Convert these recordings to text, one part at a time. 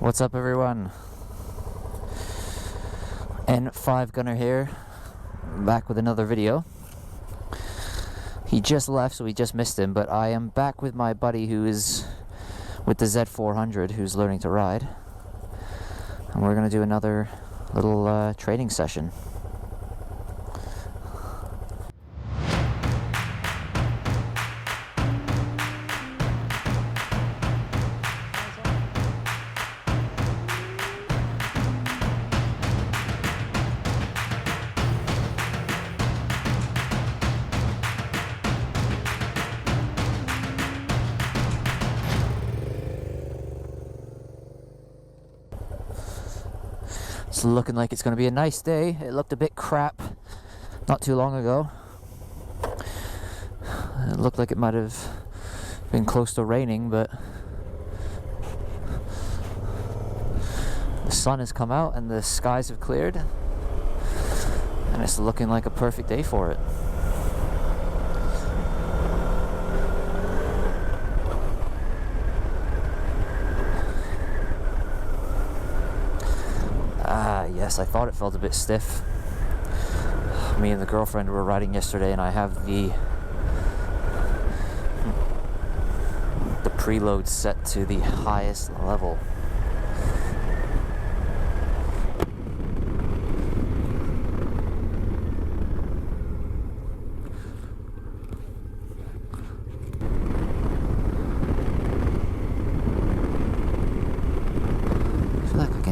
What's up, everyone? N5 Gunner here, back with another video. He just left, so we just missed him, but I am back with my buddy who is with the Z400, who's learning to ride. And we're going to do another little training session. It's looking like it's going to be a nice day. It looked a bit crap not too long ago. It looked like it might have been close to raining, but the sun has come out and the skies have cleared, and it's looking like a perfect day for it. Yes, I thought it felt a bit stiff. Me and the girlfriend were riding yesterday, and I have the preload set to the highest level.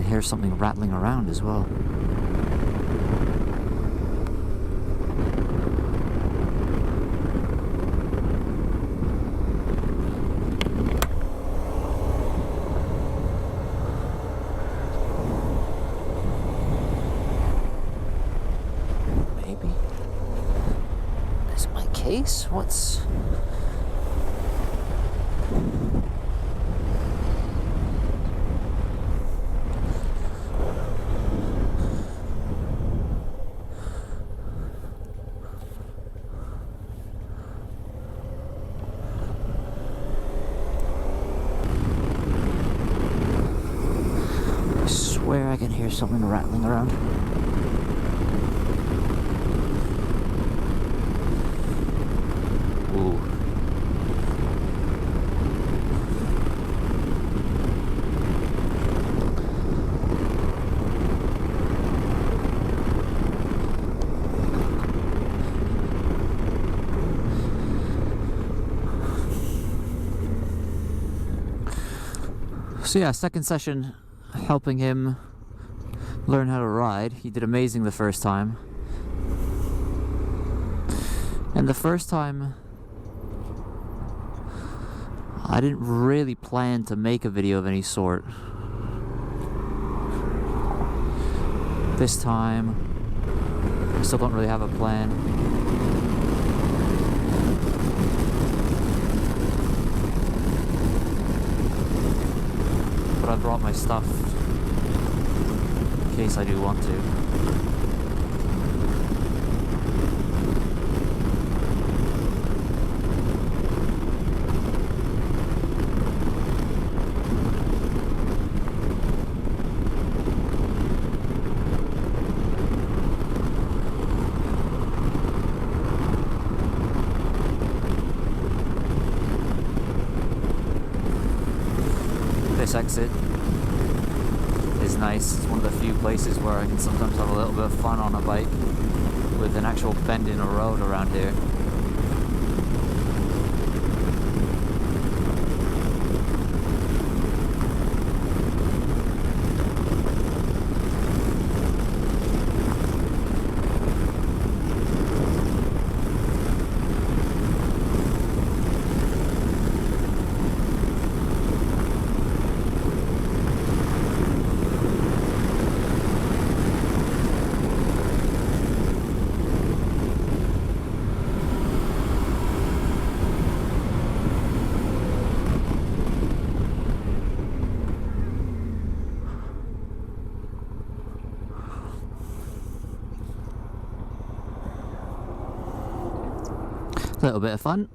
Hear something rattling around as well. Maybe. Is it my case? What's... Where I can hear something rattling around. Ooh. So yeah, second session, helping him learn how to ride. He did amazing the first time. And the first time, I didn't really plan to make a video of any sort. This time, I still don't really have a plan. But I brought my stuff in case I do want to. This exit is nice. It's one of the few places where I can sometimes have a little bit of fun on a bike with an actual bend in a road around here. A little bit of fun.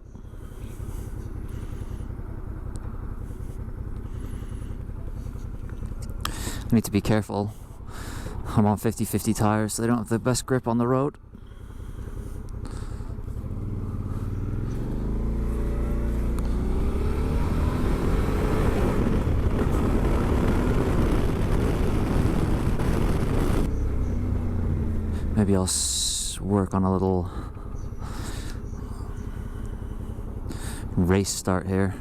Need to be careful. I'm on 50/50 tires, so they don't have the best grip on the road. Maybe I'll work on a little race start here.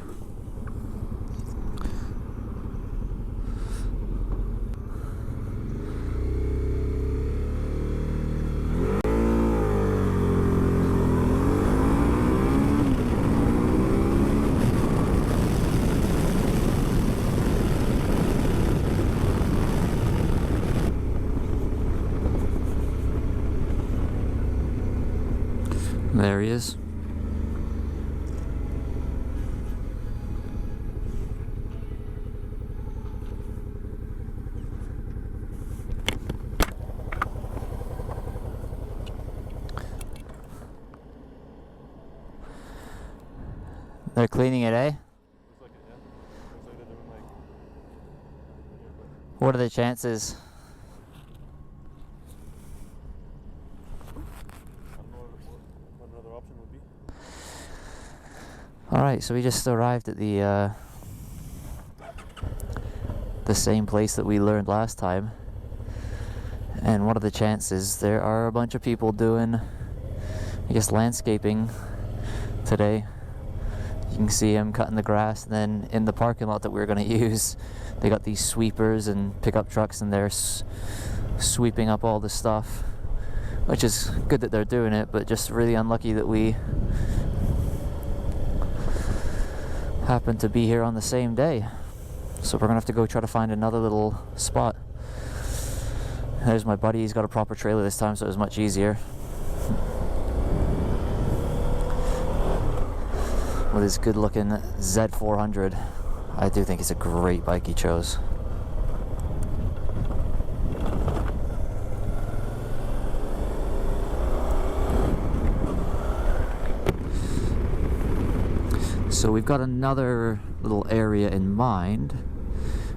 There he is. They're cleaning it, eh? Looks like it, yeah. Looks like they're doing like here, but What are the chances? I don't know what another option would be. Alright, so we just arrived at the same place that we learned last time. And what are the chances? There are a bunch of people doing, I guess, landscaping today. You can see them cutting the grass, and then in the parking lot that we're going to use, they got these sweepers and pickup trucks, and they're sweeping up all the stuff, which is good that they're doing it, but just really unlucky that we happen to be here on the same day. So we're gonna have to go try to find another little spot. There's my buddy, he's got a proper trailer this time, so it was much easier. With his good looking Z400. I do think it's a great bike he chose. So we've got another little area in mind,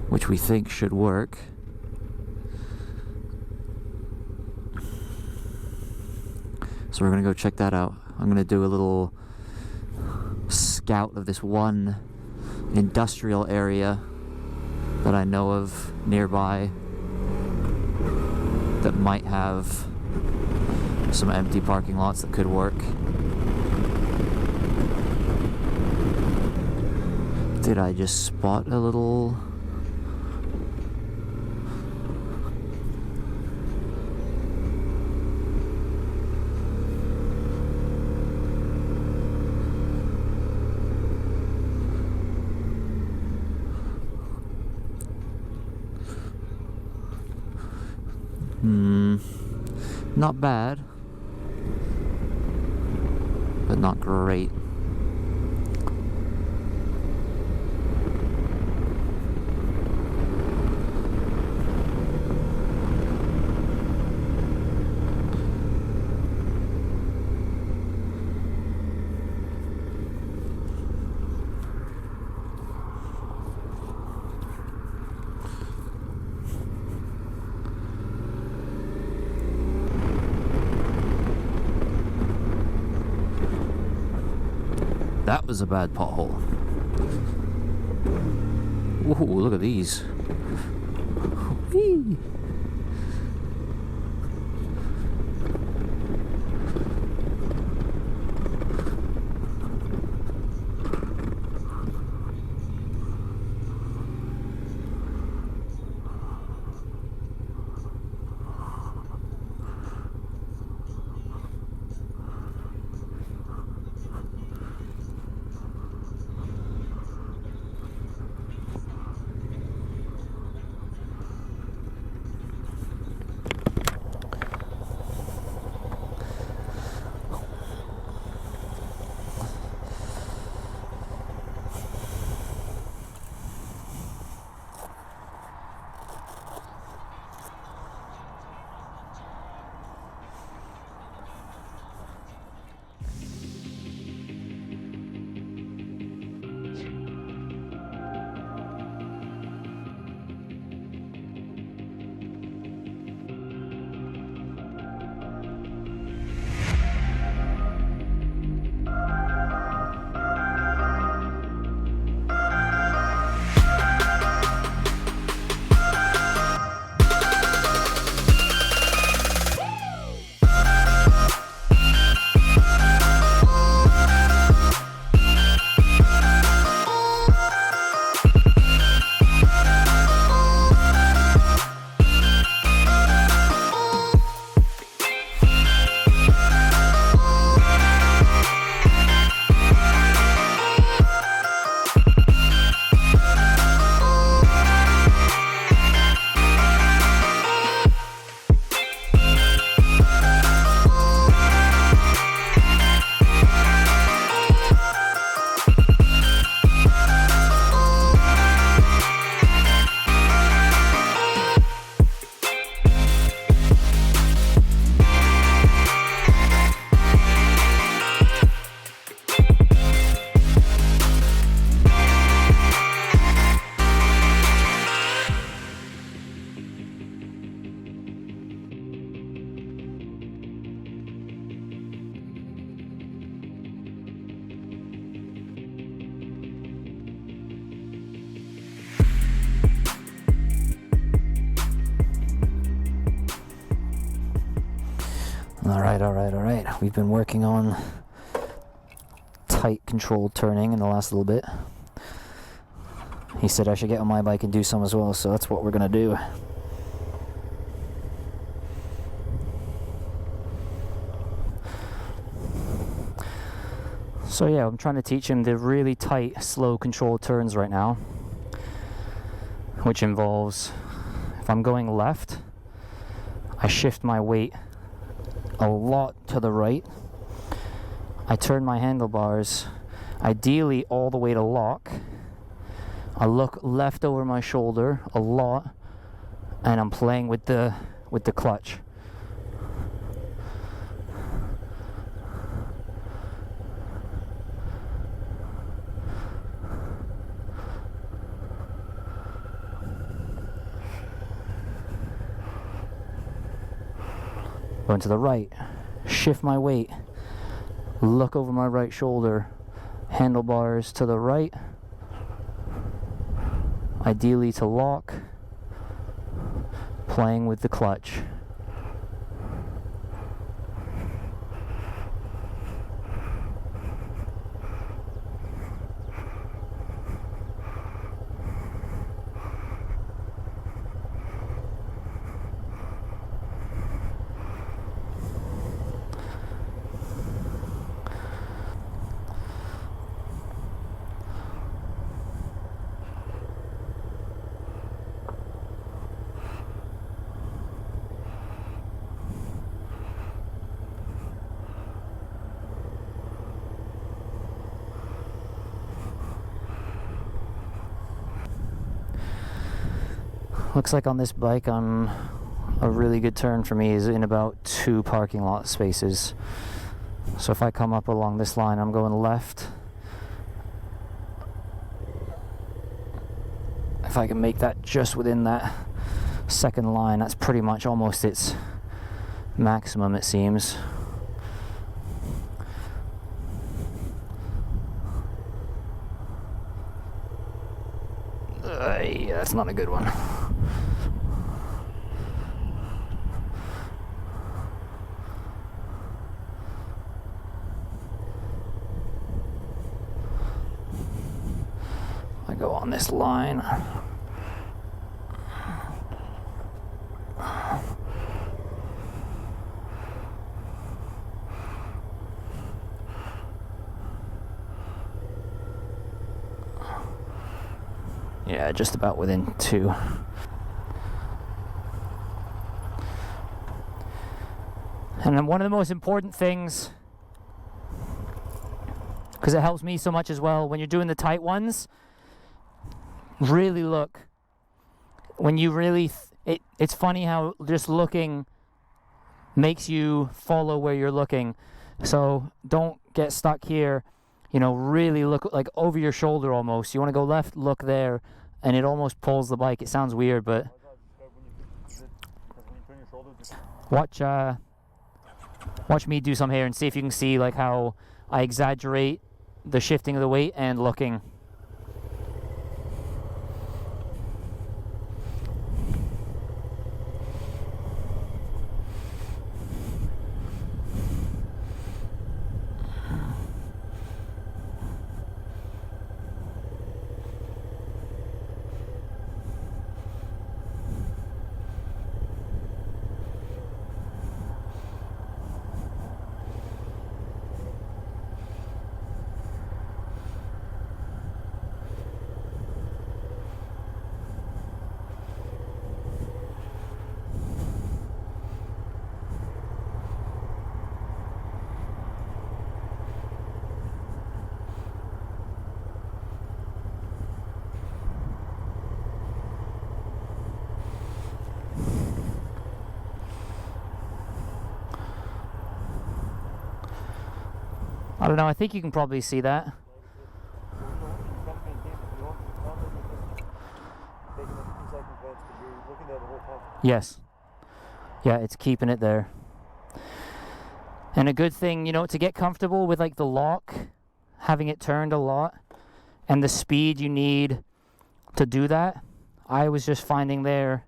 which we think should work. So we're gonna go check that out. I'm gonna do a little scout of this one industrial area that I know of nearby that might have some empty parking lots that could work. Did I just spot a little... Not bad, but not great. That was a bad pothole. Ooh, look at these. Whee! Alright. We've been working on tight controlled turning in the last little bit. He said I should get on my bike and do some as well, so that's what we're gonna do. So yeah, I'm trying to teach him the really tight, slow controlled turns right now, which involves, if I'm going left, I shift my weight a lot to the right. I turn my handlebars, ideally all the way to lock. I look left over my shoulder a lot, and I'm playing with the clutch. Going to the right, shift my weight, look over my right shoulder, handlebars to the right, ideally to lock, playing with the clutch. Looks like on this bike, a really good turn for me is in about 2 parking lot spaces. So if I come up along this line, I'm going left. If I can make that just within that second line, that's pretty much almost its maximum, it seems. Yeah, that's not a good one. I go on this line. Yeah, just about within 2. And then one of the most important things, because it helps me so much as well, when you're doing the tight ones, really look. When you really, it's funny how just looking makes you follow where you're looking. So don't get stuck here. You know, really look like over your shoulder almost. You want to go left, look there, and it almost pulls the bike. It sounds weird, but watch me do some here and see if you can see like how I exaggerate the shifting of the weight and looking. I don't know, I think you can probably see that. Yes. Yeah, it's keeping it there. And a good thing, you know, to get comfortable with like the lock, having it turned a lot, and the speed you need to do that, I was just finding there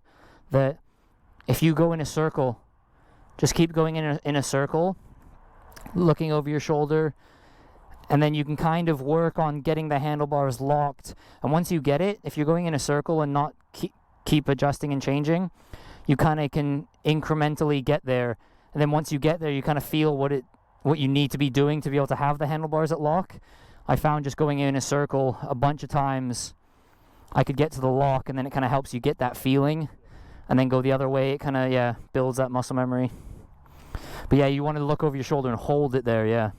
that if you go in a circle just keep going in a circle, looking over your shoulder, and then you can kind of work on getting the handlebars locked. And once you get it, if you're going in a circle and not keep adjusting and changing, you kind of can incrementally get there. And then once you get there, you kind of feel what you need to be doing to be able to have the handlebars at lock. I found just going in a circle a bunch of times, I could get to the lock, and then it kind of helps you get that feeling. And then go the other way, it kind of, yeah, builds that muscle memory. But yeah, you want to look over your shoulder and hold it there, yeah.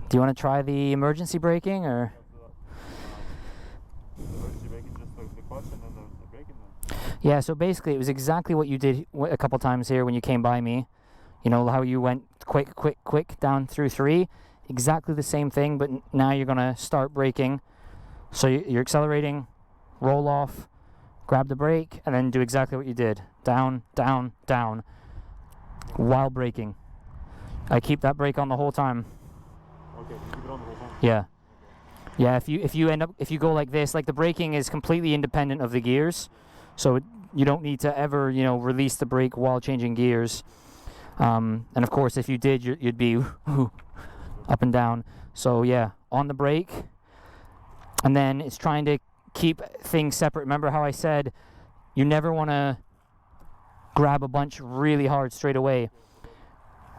Do you want to try the emergency braking, or? Emergency braking, just the clutch and then the braking then? Yeah, so basically it was exactly what you did a couple times here when you came by me. You know how you went quick down through 3? Exactly the same thing, but now you're going to start braking. So you're accelerating, roll off, grab the brake, and then do exactly what you did. Down, down, down, while braking. I keep that brake on the whole time. Okay, you keep it on the whole time? Yeah. Yeah, if you go like this, like the braking is completely independent of the gears, so you don't need to ever, release the brake while changing gears. And of course, if you did, you'd be up and down. So yeah, on the brake, and then it's trying to keep things separate. Remember how I said you never want to grab a bunch really hard straight away.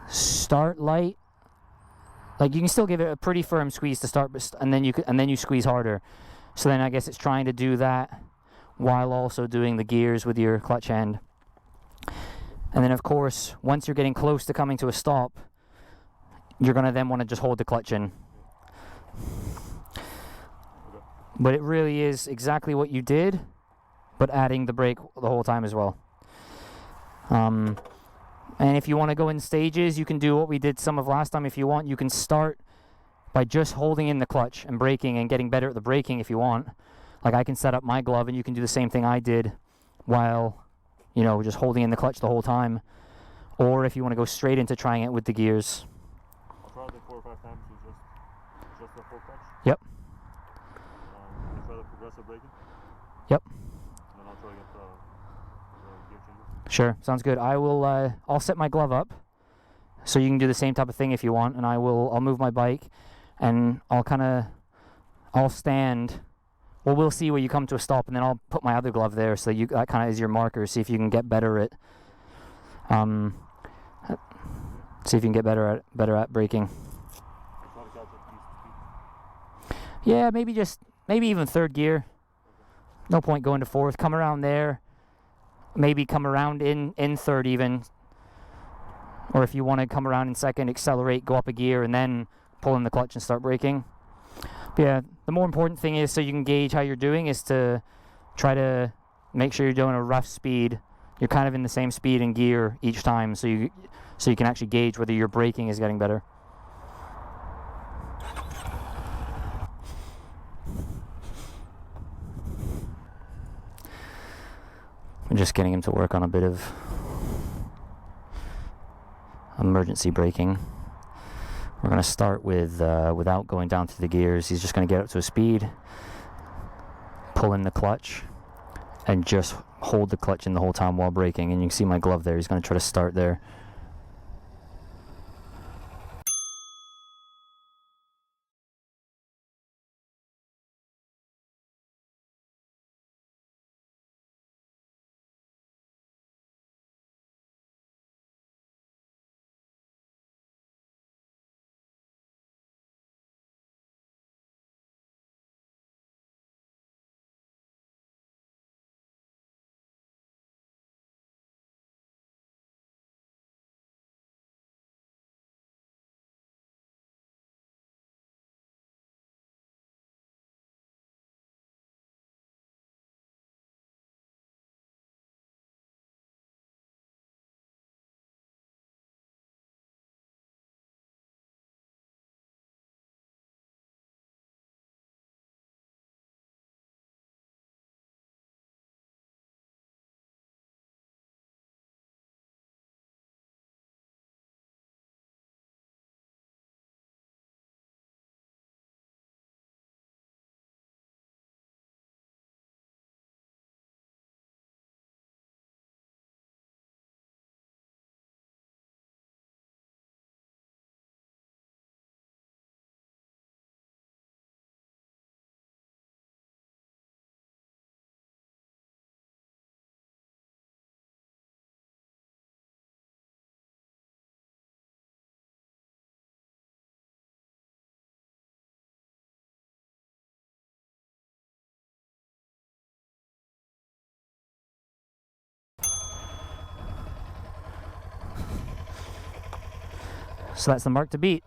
Start light. Like, you can still give it a pretty firm squeeze to start, and then you squeeze harder. So then I guess it's trying to do that while also doing the gears with your clutch hand. And then of course, once you're getting close to coming to a stop, you're gonna then want to just hold the clutch in. But it really is exactly what you did, but adding the brake the whole time as well. And if you want to go in stages, you can do what we did some of last time if you want. You can start by just holding in the clutch and braking and getting better at the braking if you want. Like, I can set up my glove and you can do the same thing I did while, just holding in the clutch the whole time. Or if you want to go straight into trying it with the gears. I'll try it like 4 or 5 times with just the full clutch. Yep. You try the progressive braking. Yep. And then I'll try to get the gear changer. Sure, sounds good. I'll set my glove up so you can do the same type of thing if you want, and I'll move my bike, and I'll stand. Well, we'll see where you come to a stop, and then I'll put my other glove there so that kind of is your marker. See if you can get better at better at braking. Try to catch up to speed. Yeah, maybe even third gear. No point going to fourth. Come around there. Maybe come around in third even. Or if you want to come around in second, accelerate, go up a gear, and then pull in the clutch and start braking. But yeah, the more important thing is, so you can gauge how you're doing, is to try to make sure you're doing a rough speed. You're kind of in the same speed and gear each time, so you can actually gauge whether your braking is getting better. I'm just getting him to work on a bit of emergency braking. We're going to start with without going down through the gears. He's just going to get up to a speed, pull in the clutch, and just hold the clutch in the whole time while braking. And you can see my glove there. He's going to try to start there. So that's the mark to beat.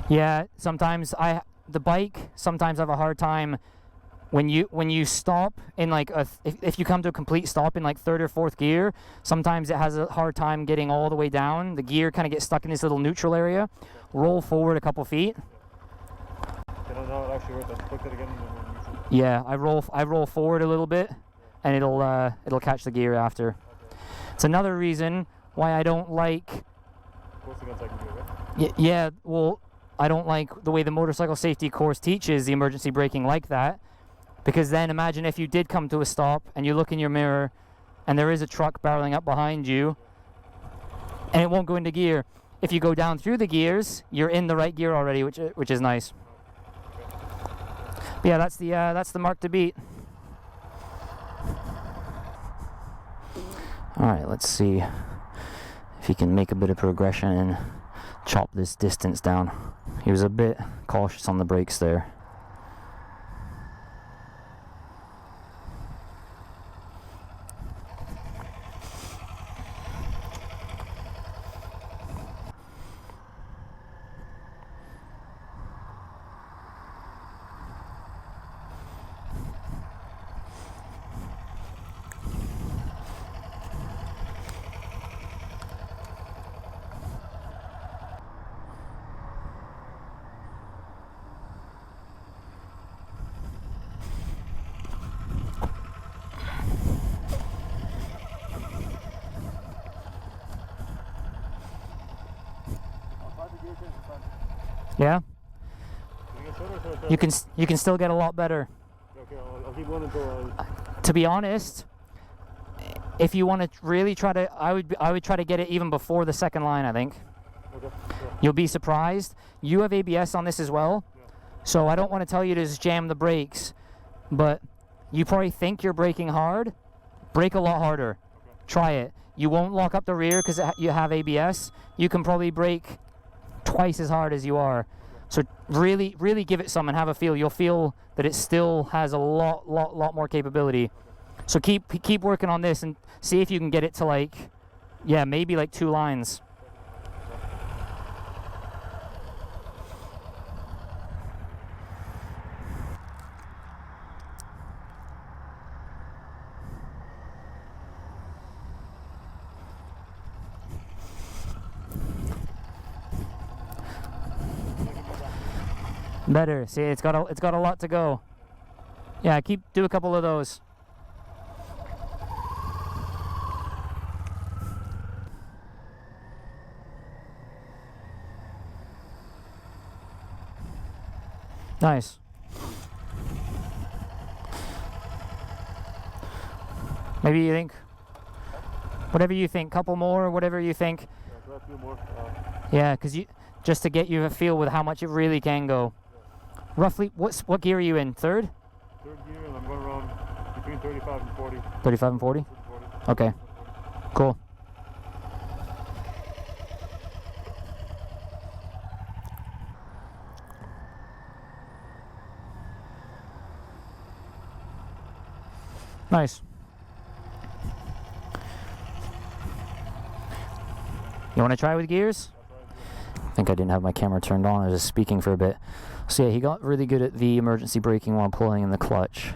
Yeah, sometimes the bike sometimes have a hard time when you stop in like if you come to a complete stop in like third or fourth gear. Sometimes it has a hard time getting all the way down. The gear kind of gets stuck in this little neutral area. Roll forward a couple feet. No, it actually worked. Let's click it again. Yeah, I roll forward a little bit, and it'll catch the gear after. Okay. It's another reason why I don't like. Closing on second gear, right? Yeah, well, I don't like the way the motorcycle safety course teaches the emergency braking like that, because then imagine if you did come to a stop and you look in your mirror and there is a truck barreling up behind you and it won't go into gear. If you go down through the gears, you're in the right gear already, which is nice. But yeah, that's the mark to beat. All right, let's see if he can make a bit of progression and chop this distance down. He was a bit cautious on the brakes there. Yeah, you can still get a lot better. Okay, I'll keep one until. To be honest, if you want to really try to, I would try to get it even before the second line. I think. Okay. Yeah. You'll be surprised. You have ABS on this as well, Yeah. so I don't want to tell you to just jam the brakes, but you probably think you're braking hard. Brake a lot harder. Okay. Try it. You won't lock up the rear because you have ABS. You can probably brake twice as hard as you are. So really, really give it some and have a feel. You'll feel that it still has a lot more capability. So keep working on this and see if you can get it to like, yeah, maybe like 2 lines. Better. See, it's got a lot to go. Yeah, do a couple of those. Nice. Maybe you think, whatever you think, couple more, whatever you think. Yeah, so that's 2 more. Yeah, because just to get you a feel with how much it really can go. Roughly, what gear are you in? Third? Third gear, and I'm going around between 35 and 40. 35 and 40? 40. Okay. Cool. Nice. You want to try with gears? I think I didn't have my camera turned on. I was just speaking for a bit. So yeah, he got really good at the emergency braking while pulling in the clutch.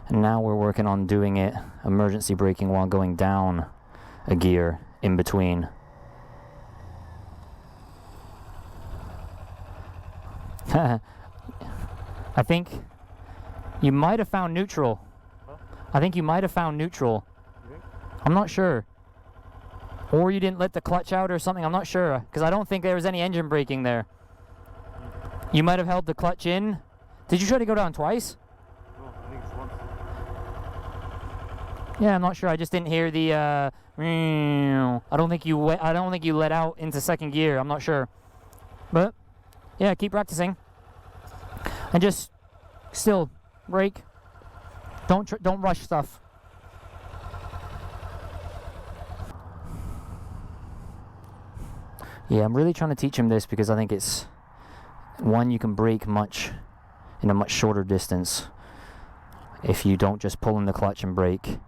And now we're working on doing it emergency braking while going down a gear in between. I think you might have found neutral. Huh? I think you might have found neutral. You think? I'm not sure. Or you didn't let the clutch out or something. I'm not sure. Because I don't think there was any engine braking there. You might have held the clutch in. Did you try to go down twice? No, I think it's once. Yeah, I'm not sure. I just didn't hear the. I don't think you let out into second gear. I'm not sure. But yeah, keep practicing. And just still brake. Don't rush stuff. Yeah, I'm really trying to teach him this because I think it's one, you can brake in a much shorter distance. if you don't just pull in the clutch and brake.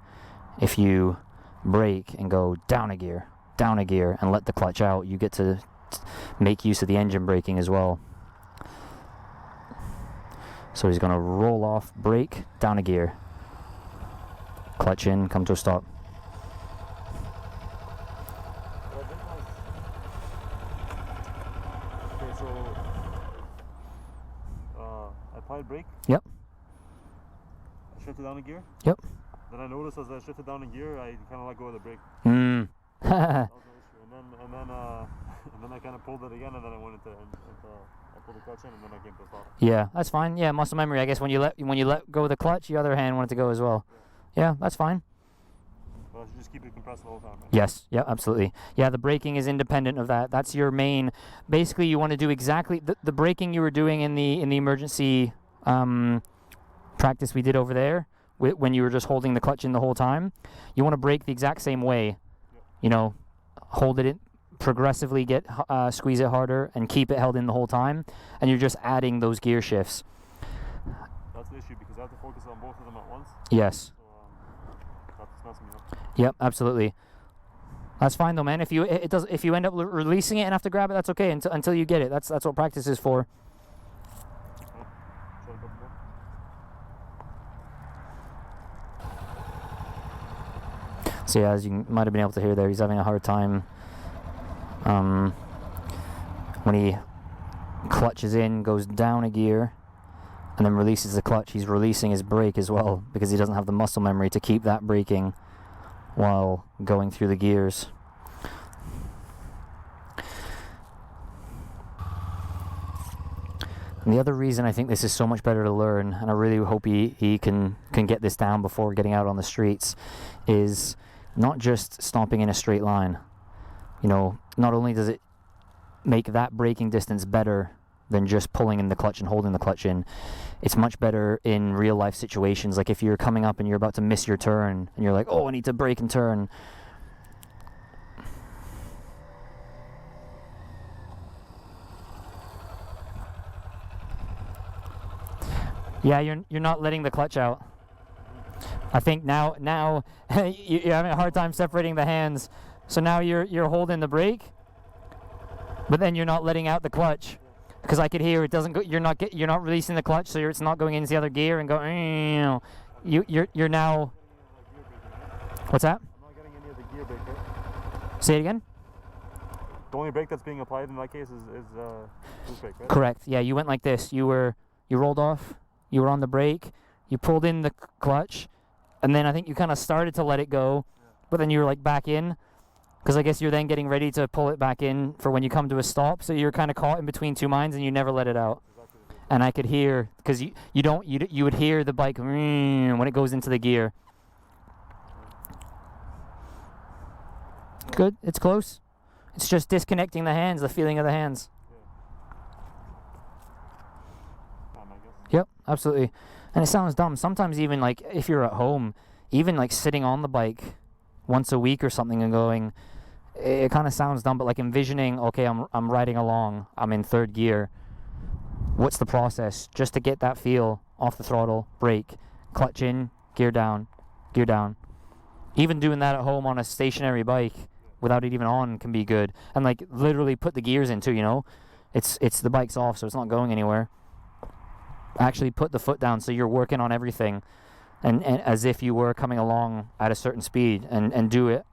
If you brake and go down a gear, and let the clutch out, you get to make use of the engine braking as well. So he's going to roll off, brake, down a gear, clutch in, come to a stop. Okay, so I applied brake. Yep. I shifted down a gear. Yep. Then I noticed as I shifted down a gear, I kind of let go of the brake. Mm. That was no issue. And then I kind of pulled it again, and then I went into I pulled the clutch in, and then I came to a stop. Yeah, that's fine. Yeah, muscle memory. I guess when you let go of the clutch, the other hand wanted to go as well. Yeah, that's fine. But I should just keep it compressed the whole time, right? Yes, yeah, absolutely. Yeah, the braking is independent of that. That's your main. Basically, you want to do exactly the braking you were doing in the emergency practice we did over there, when you were just holding the clutch in the whole time. You want to brake the exact same way. Yep. You know, hold it in, progressively squeeze it harder, and keep it held in the whole time. And you're just adding those gear shifts. That's the issue, because I have to focus on both of them at once. Yes. So that's messing me up. Yep, absolutely. That's fine though, man. If you end up releasing it and have to grab it, that's okay until you get it. That's what practice is for. Try a couple more. So yeah, as you might have been able to hear there, he's having a hard time when he clutches in, goes down a gear, and then releases the clutch. He's releasing his brake as well, because he doesn't have the muscle memory to keep that braking while going through the gears. And the other reason I think this is so much better to learn, and I really hope he can get this down before getting out on the streets, is not just stopping in a straight line. You know, not only does it make that braking distance better than just pulling in the clutch and holding the clutch in, it's much better in real life situations. Like if you're coming up and you're about to miss your turn and you're like, oh, I need to brake and turn. Yeah, you're not letting the clutch out. I think now you're having a hard time separating the hands. So now you're holding the brake, but then you're not letting out the clutch, because I could hear it doesn't go. You're not releasing the clutch, so it's not going into the other gear and going. You're now. What's that? I'm not getting any of the gear brake, right? Say it again. The only brake that's being applied in that case is loose brake, right? Correct. Yeah, you went like this. You rolled off. You were on the brake. You pulled in the clutch, and then I think you kind of started to let it go, but then you were like back in. Because I guess you're then getting ready to pull it back in for when you come to a stop. So you're kind of caught in between two minds, and you never let it out. And I could hear, because you would hear the bike when it goes into the gear. Good, it's close. It's just disconnecting the hands, the feeling of the hands. Yep, absolutely. And it sounds dumb. Sometimes even like if you're at home, even like sitting on the bike once a week or something and going, it kind of sounds dumb, but like envisioning, okay, I'm riding along, I'm in third gear. What's the process? Just to get that feel off the throttle, brake, clutch in, gear down, gear down. Even doing that at home on a stationary bike without it even on can be good. And like literally put the gears in too, you know? It's the bike's off, so it's not going anywhere. Actually put the foot down so you're working on everything. And as if you were coming along at a certain speed, and do it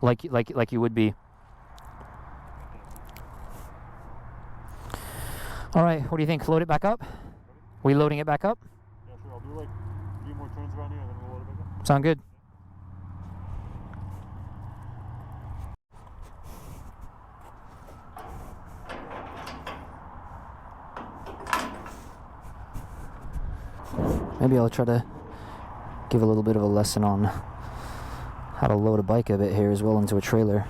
like you would be. All right, what do you think? Load it back up? We loading it back up? Yeah, sure. I'll do like 3 more turns around here, and then we'll load it back up. Sound good? Maybe I'll try to give a little bit of a lesson on how to load a bike a bit here as well into a trailer.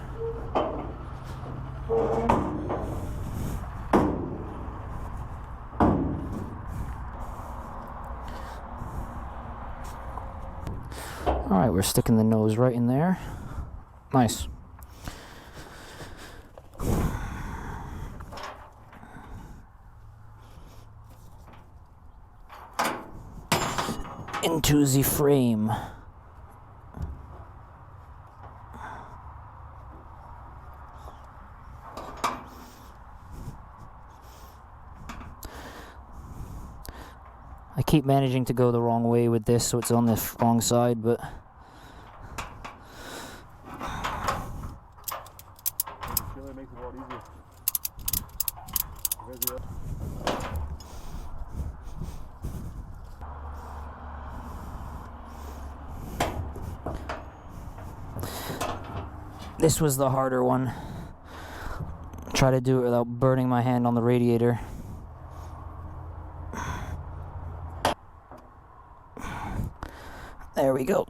Alright, we're sticking the nose right in there. Nice. into the frame. I keep managing to go the wrong way with this, so it's on the wrong side, but It makes it a lot easier. this was the harder one. Try to do it without burning my hand on the radiator. There we go.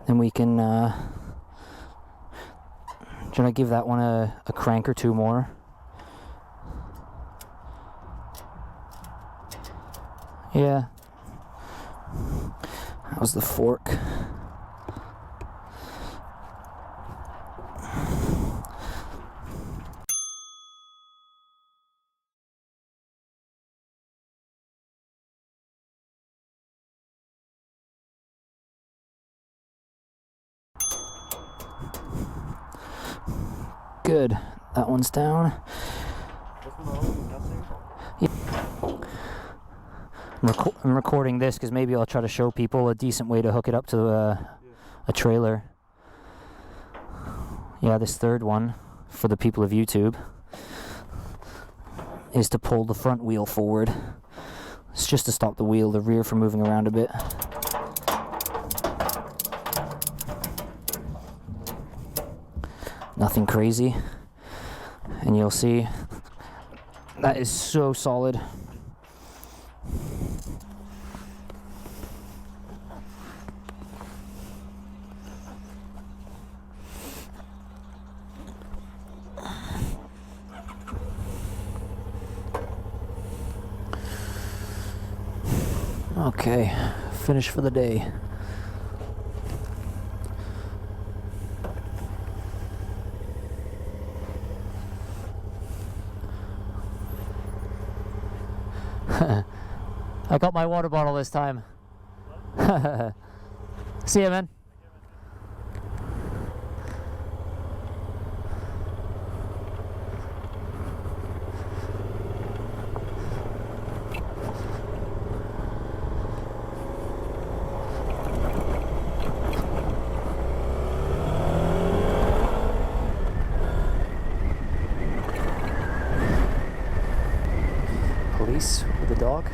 Then we can, should I give that one a crank or two more? Yeah. That was the fork. Good. That one's down. Yeah. I'm recording this because maybe I'll try to show people a decent way to hook it up to a trailer. Yeah, this third one, for the people of YouTube, is to pull the front wheel forward. It's just to stop the rear from moving around a bit. Nothing crazy, and you'll see that is so solid. Okay, finished for the day. I got my water bottle this time. See ya, man. Police with the dog.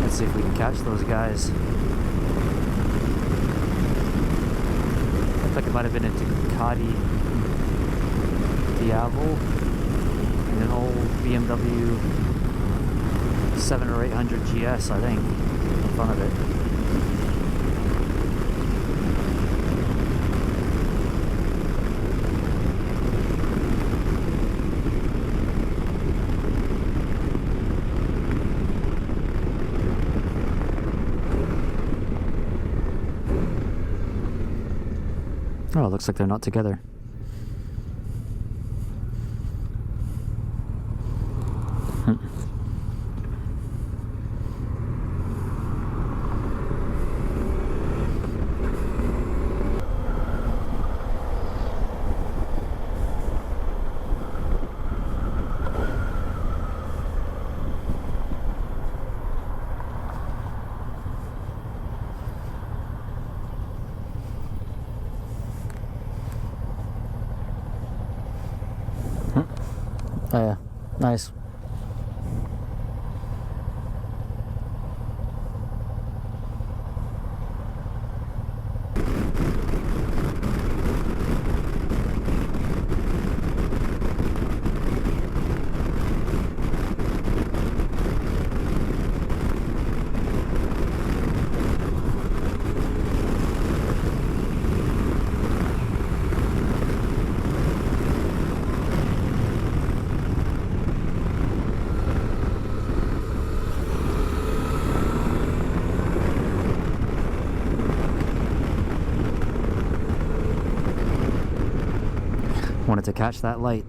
See if we can catch those guys. Looks like it might have been a Ducati Diavol and an old BMW 7 or 800 GS, I think, in front of it. Oh, it looks like they're not together. guys. Wanted to catch that light.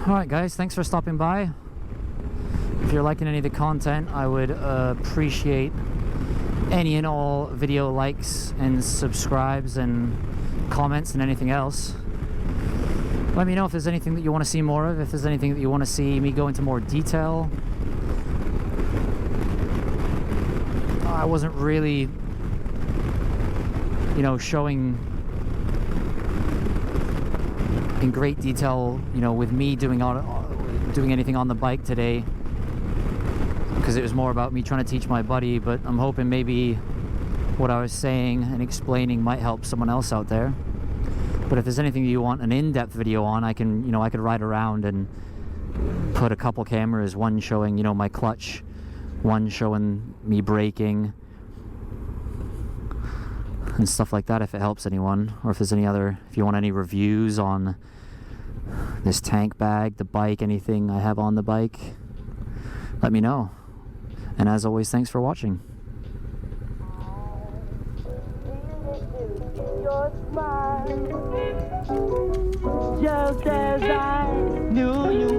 Alright guys, thanks for stopping by. If you're liking any of the content, I would appreciate any and all video likes and subscribes and comments and anything else. Let me know if there's anything that you want to see more of, if there's anything that you want to see me go into more detail. I wasn't really, you know, showing in great detail, you know, with me doing anything on the bike today, because it was more about me trying to teach my buddy, but I'm hoping maybe what I was saying and explaining might help someone else out there. But if there's anything you want an in-depth video on, I can, you know, I could ride around and put a couple cameras, one showing, you know, my clutch, one showing me braking and stuff like that, if it helps anyone. Or if there's any other, if you want any reviews on this tank bag, the bike, anything I have on the bike, let me know. And as always, thanks for watching. Just as I knew you